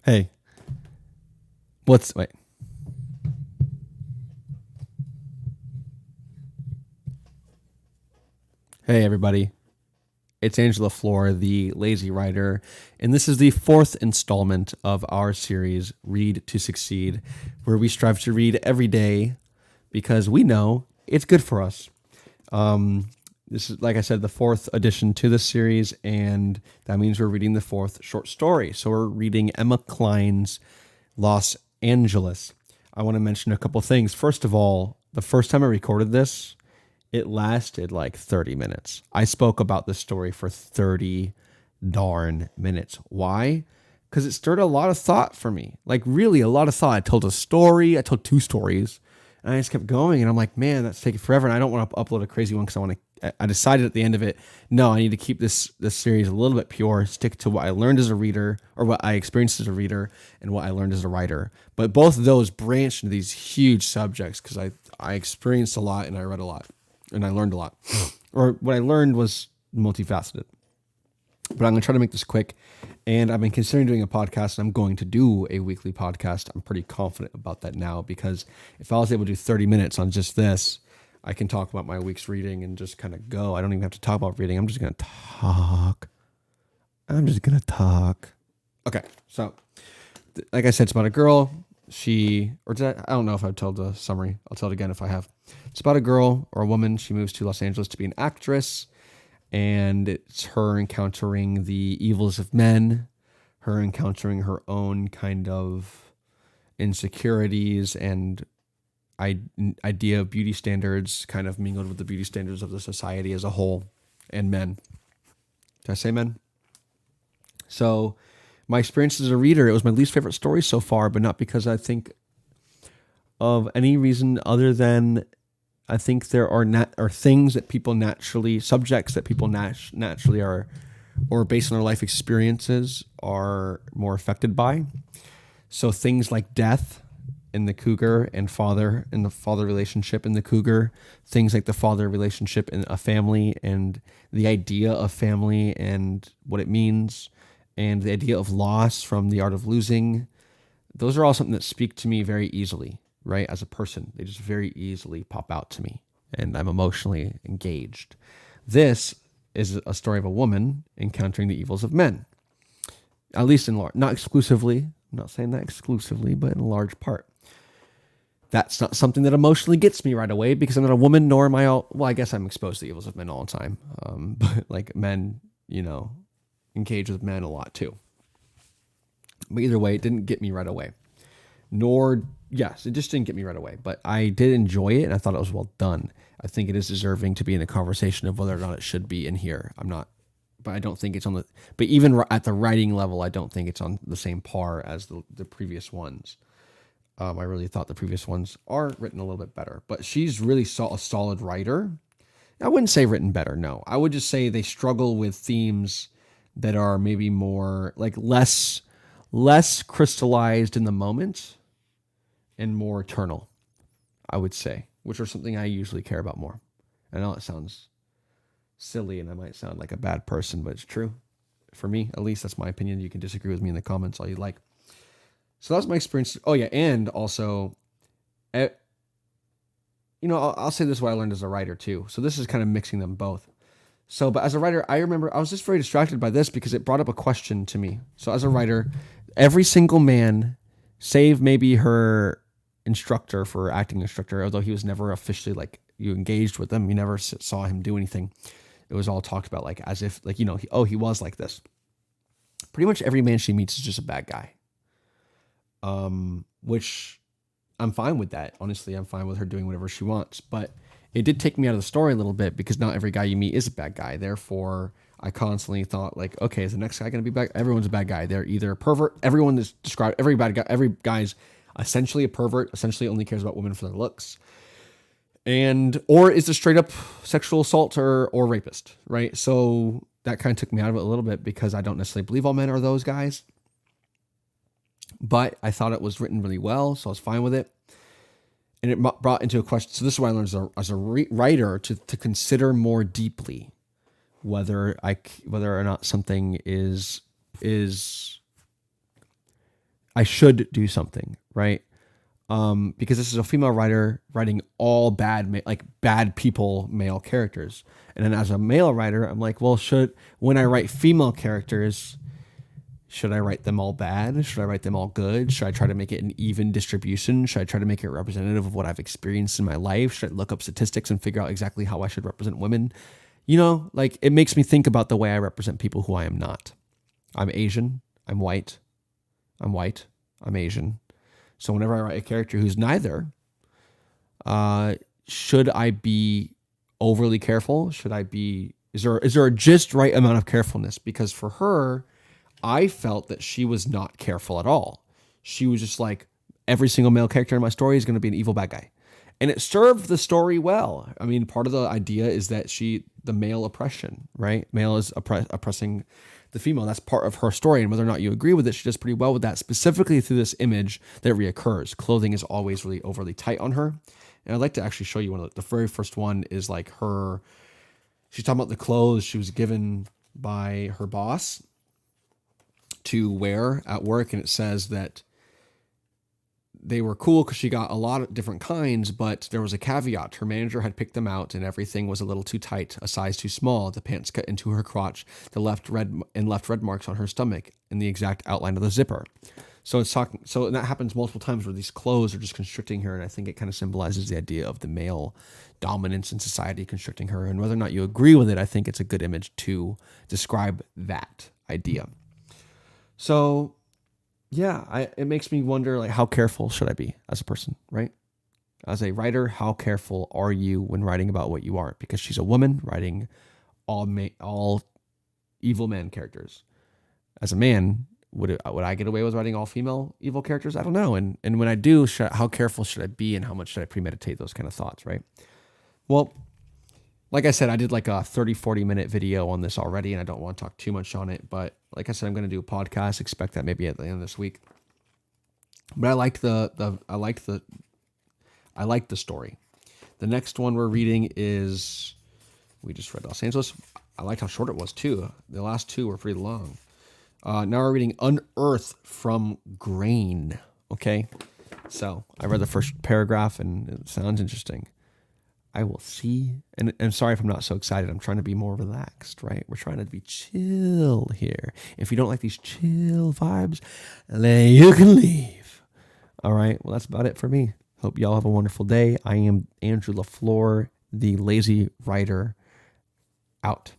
Hey, wait. Hey, everybody. It's Angela Floor, the lazy writer, and this is the fourth installment of our series, Read to Succeed, where we strive to read every day because we know it's good for us. This is, like I said, the fourth addition to this series, and that means we're reading the fourth short story. So we're reading Emma Cline's Los Angeles. I want to mention a couple things. First of all, the first time I recorded this, it lasted like 30 minutes. I spoke about this story for 30 darn minutes. Why? Because it stirred a lot of thought for me. Like, really, a lot of thought. I told a story. I told two stories. And I just kept going. And I'm like, man, that's taking forever. And I don't want to upload a crazy one because I decided at the end of it, no, I need to keep this series a little bit pure, stick to what I learned as a reader, or what I experienced as a reader, and what I learned as a writer. But both of those branched into these huge subjects because I experienced a lot and I read a lot. And I learned a lot. Or what I learned was multifaceted. But I'm going to try to make this quick. And I've been considering doing a podcast, and I'm going to do a weekly podcast. I'm pretty confident about that now because if I was able to do 30 minutes on just this, I can talk about my week's reading and just kind of go. I don't even have to talk about reading. I'm just going to talk. Okay, so like I said, it's about a girl. I don't know if I've told the summary. I'll tell it again if I have. It's about a girl or a woman. She moves to Los Angeles to be an actress, and it's her encountering the evils of men, her encountering her own kind of insecurities and idea of beauty standards kind of mingled with the beauty standards of the society as a whole and men. Did I say men? So my experience as a reader, it was my least favorite story so far, but not because I think of any reason other than I think there are things that people naturally, subjects that people naturally are, or based on their life experiences, are more affected by. So things like death in the cougar and the father relationship in the cougar, things like the father relationship in a family and the idea of family and what it means, and the idea of loss from The Art of Losing. Those are all something that speak to me very easily, right? As a person, they just very easily pop out to me and I'm emotionally engaged. This is a story of a woman encountering the evils of men, at least in large, not exclusively. I'm not saying that exclusively, but in a large part. That's not something that emotionally gets me right away because I'm not a woman, nor am I I guess I'm exposed to the evils of men all the time. But like men, engage with men a lot too. But either way, it didn't get me right away. It just didn't get me right away. But I did enjoy it, and I thought it was well done. I think it is deserving to be in the conversation of whether or not it should be in here. But I don't think it's but even at the writing level, I don't think it's on the same par as the previous ones. I really thought the previous ones are written a little bit better. But she's really a solid writer. I wouldn't say written better, no. I would just say they struggle with themes that are maybe more like less crystallized in the moment and more eternal, I would say, which are something I usually care about more. I know it sounds silly and I might sound like a bad person, but it's true. For me, at least, that's my opinion. You can disagree with me in the comments all you like. So that's my experience. Oh yeah, and also, I'll say this is what I learned as a writer too. So this is kind of mixing them both. So, but as a writer, I remember I was just very distracted by this because it brought up a question to me. So as a writer, every single man, save maybe her instructor for acting instructor, although he was never officially like you engaged with him, you never saw him do anything. It was all talked about like as if like, he was like this. Pretty much every man she meets is just a bad guy. Which I'm fine with that. Honestly, I'm fine with her doing whatever she wants, but it did take me out of the story a little bit because not every guy you meet is a bad guy. Therefore, I constantly thought like, okay, is the next guy going to be bad? Everyone's a bad guy. They're either a pervert. Everyone is described, every bad guy, every guy's essentially a pervert, essentially only cares about women for their looks. Or is a straight up sexual assault or rapist, right? So that kind of took me out of it a little bit because I don't necessarily believe all men are those guys. But I thought it was written really well, so I was fine with it. And it brought into a question. So this is what I learned as a writer to consider more deeply whether or not something is I should do something, right? Because this is a female writer writing all bad people male characters. And then as a male writer, I'm like, well, when I write female characters, should I write them all bad? Should I write them all good? Should I try to make it an even distribution? Should I try to make it representative of what I've experienced in my life? Should I look up statistics and figure out exactly how I should represent women? Like it makes me think about the way I represent people who I am not. I'm Asian. I'm white. I'm Asian. So whenever I write a character who's neither, should I be overly careful? Is there a just right amount of carefulness? Because for her, I felt that she was not careful at all. She was just like, every single male character in my story is going to be an evil bad guy. And it served the story well. I mean, part of the idea is that the male oppression, right? Male is oppressing the female. That's part of her story. And whether or not you agree with it, she does pretty well with that, specifically through this image that reoccurs. Clothing is always really overly tight on her. And I'd like to actually show you one of the very first one is like she's talking about the clothes she was given by her boss to wear at work. And it says that they were cool because she got a lot of different kinds, but there was a caveat. Her manager had picked them out and everything was a little too tight, a size too small. The pants cut into her crotch, left red marks on her stomach and the exact outline of the zipper. So and that happens multiple times where these clothes are just constricting her. And I think it kind of symbolizes the idea of the male dominance in society constricting her. And whether or not you agree with it, I think it's a good image to describe that idea. So yeah, it makes me wonder, like, how careful should I be as a person, right? As a writer, how careful are you when writing about what you are? Because she's a woman writing all evil man characters. As a man, would I get away with writing all female evil characters? I don't know. And when I do, how careful should I be and how much should I premeditate those kind of thoughts, right? Well, like I said, I did like a 30, 40-minute video on this already, and I don't want to talk too much on it. But like I said, I'm going to do a podcast. Expect that maybe at the end of this week. But I liked the story. The next one we're reading is, we just read Los Angeles. I liked how short it was too. The last two were pretty long. Now we're reading Unearth from Grain. Okay, so I read the first paragraph and it sounds interesting. I will see. And I'm sorry if I'm not so excited. I'm trying to be more relaxed, right? We're trying to be chill here. If you don't like these chill vibes, then you can leave. All right. Well, that's about it for me. Hope y'all have a wonderful day. I am Andrew LaFleur, the lazy writer, out.